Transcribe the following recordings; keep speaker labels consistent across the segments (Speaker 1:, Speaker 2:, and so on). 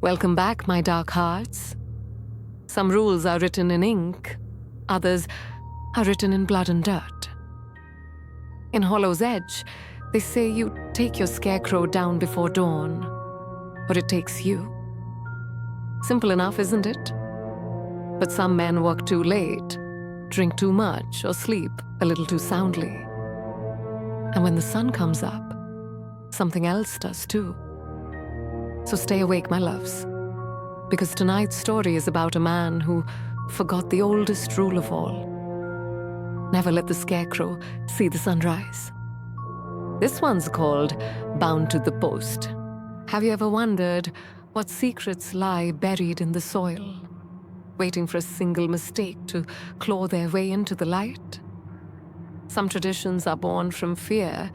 Speaker 1: Welcome back, my dark hearts. Some rules are written in ink, others are written in blood and dirt. In Hollow's Edge, they say you take your Scarecrow down before dawn, or it takes you. Simple enough, isn't it? But some men work too late, drink too much, or sleep a little too soundly. And when the sun comes up, something else does too. So stay awake, my loves, because tonight's story is about a man who forgot the oldest rule of all. Never let the Scarecrow see the sunrise. This one's called Bound to the Post. Have you ever wondered what secrets lie buried in the soil, waiting for a single mistake to claw their way into the light? Some traditions are born from fear,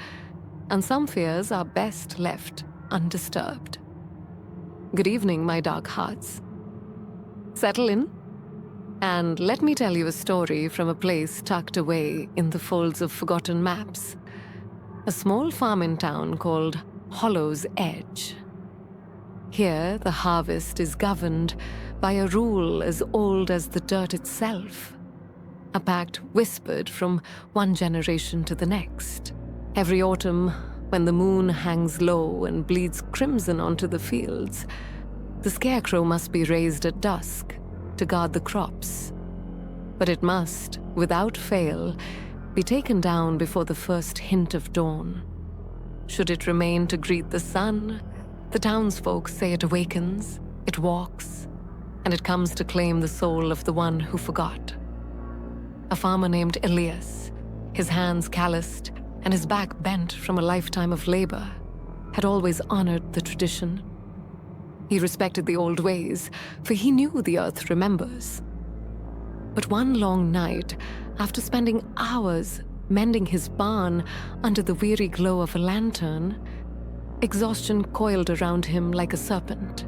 Speaker 1: and some fears are best left undisturbed. Good evening, my dark hearts. Settle in, and let me tell you a story from a place tucked away in the folds of forgotten maps. A small farming town called Hollow's Edge. Here, the harvest is governed by a rule as old as the dirt itself. A pact whispered from one generation to the next. Every autumn, when the moon hangs low and bleeds crimson onto the fields, the Scarecrow must be raised at dusk to guard the crops. But it must, without fail, be taken down before the first hint of dawn. Should it remain to greet the sun, the townsfolk say it awakens, it walks, and it comes to claim the soul of the one who forgot. A farmer named Elias, his hands calloused and his back bent from a lifetime of labor, had always honored the tradition. He respected the old ways, for he knew the earth remembers. But one long night, after spending hours mending his barn under the weary glow of a lantern, exhaustion coiled around him like a serpent.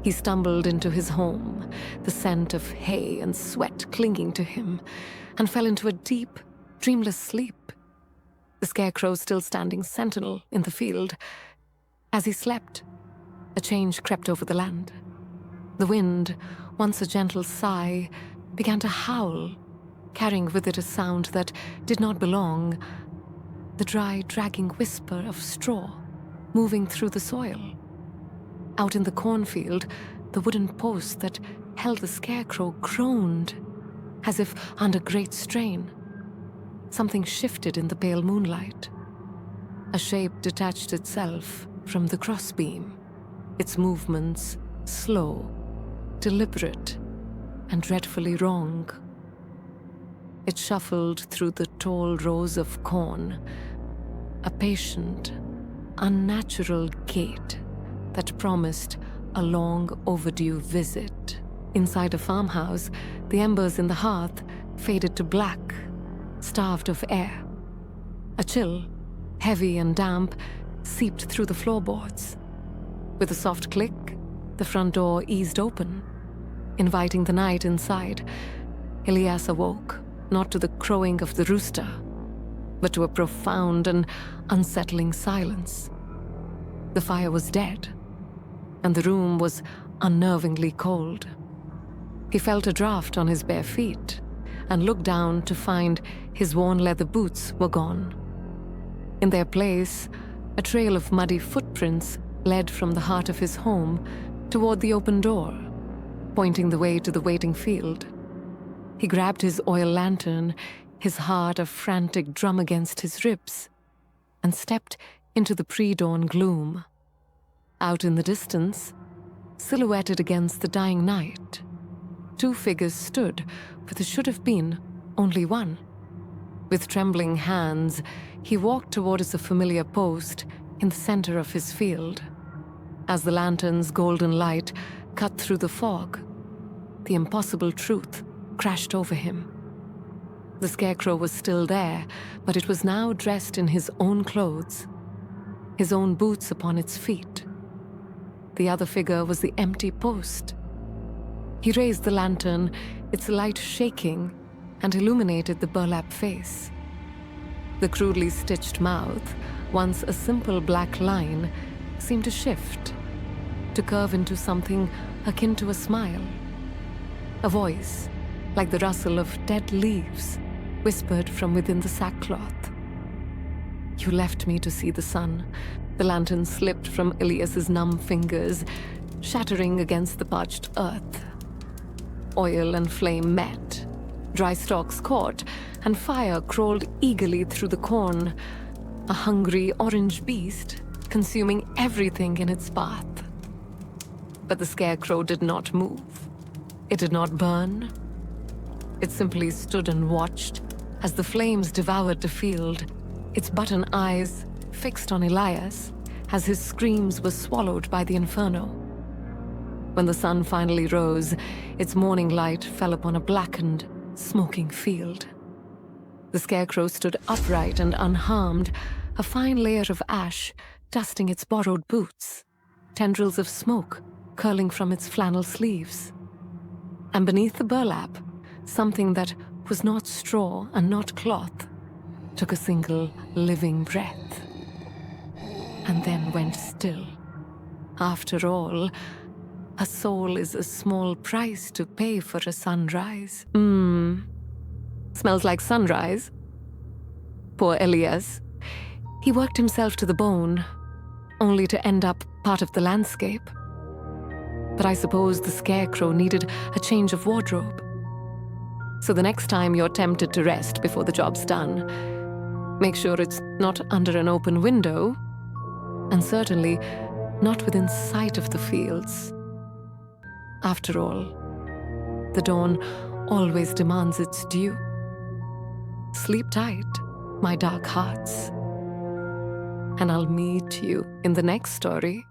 Speaker 1: He stumbled into his home, the scent of hay and sweat clinging to him, and fell into a deep, dreamless sleep, the Scarecrow still standing sentinel in the field. As he slept, a change crept over the land. The wind, once a gentle sigh, began to howl, carrying with it a sound that did not belong, the dry, dragging whisper of straw moving through the soil. Out in the cornfield, the wooden post that held the Scarecrow groaned, as if under great strain. Something shifted in the pale moonlight. A shape detached itself from the crossbeam, its movements slow, deliberate, and dreadfully wrong. It shuffled through the tall rows of corn, a patient, unnatural gait that promised a long overdue visit. Inside a farmhouse, the embers in the hearth faded to black, starved of air. A chill, heavy and damp, seeped through the floorboards. With a soft click, the front door eased open, inviting the night inside. Elias awoke, not to the crowing of the rooster, but to a profound and unsettling silence. The fire was dead, and the room was unnervingly cold. He felt a draft on his bare feet and looked down to find his worn leather boots were gone. In their place, a trail of muddy footprints led from the heart of his home toward the open door, pointing the way to the waiting field. He grabbed his oil lantern, his heart a frantic drum against his ribs, and stepped into the pre-dawn gloom. Out in the distance, silhouetted against the dying night, two figures stood where there should have been only one. With trembling hands, he walked towards a familiar post in the center of his field. As the lantern's golden light cut through the fog, the impossible truth crashed over him. The Scarecrow was still there, but it was now dressed in his own clothes, his own boots upon its feet. The other figure was the empty post. He raised the lantern, its light shaking, and illuminated the burlap face. The crudely stitched mouth, once a simple black line, seemed to shift, to curve into something akin to a smile. A voice, like the rustle of dead leaves, whispered from within the sackcloth. You left me to see the sun. The lantern slipped from Elias's numb fingers, shattering against the parched earth. Oil and flame met. Dry stalks caught, and fire crawled eagerly through the corn, a hungry orange beast consuming everything in its path. But the Scarecrow did not move. It did not burn. It simply stood and watched as the flames devoured the field, its button eyes fixed on Elias as his screams were swallowed by the inferno. When the sun finally rose, its morning light fell upon a blackened, smoking field. The Scarecrow stood upright and unharmed, a fine layer of ash dusting its borrowed boots, tendrils of smoke curling from its flannel sleeves. And beneath the burlap, something that was not straw and not cloth took a single living breath, and then went still. After all, a soul is a small price to pay for a sunrise. Smells like sunrise. Poor Elias. He worked himself to the bone, only to end up part of the landscape. But I suppose the Scarecrow needed a change of wardrobe. So the next time you're tempted to rest before the job's done, make sure it's not under an open window, and certainly not within sight of the fields. After all, the dawn always demands its due. Sleep tight, my dark hearts. And I'll meet you in the next story.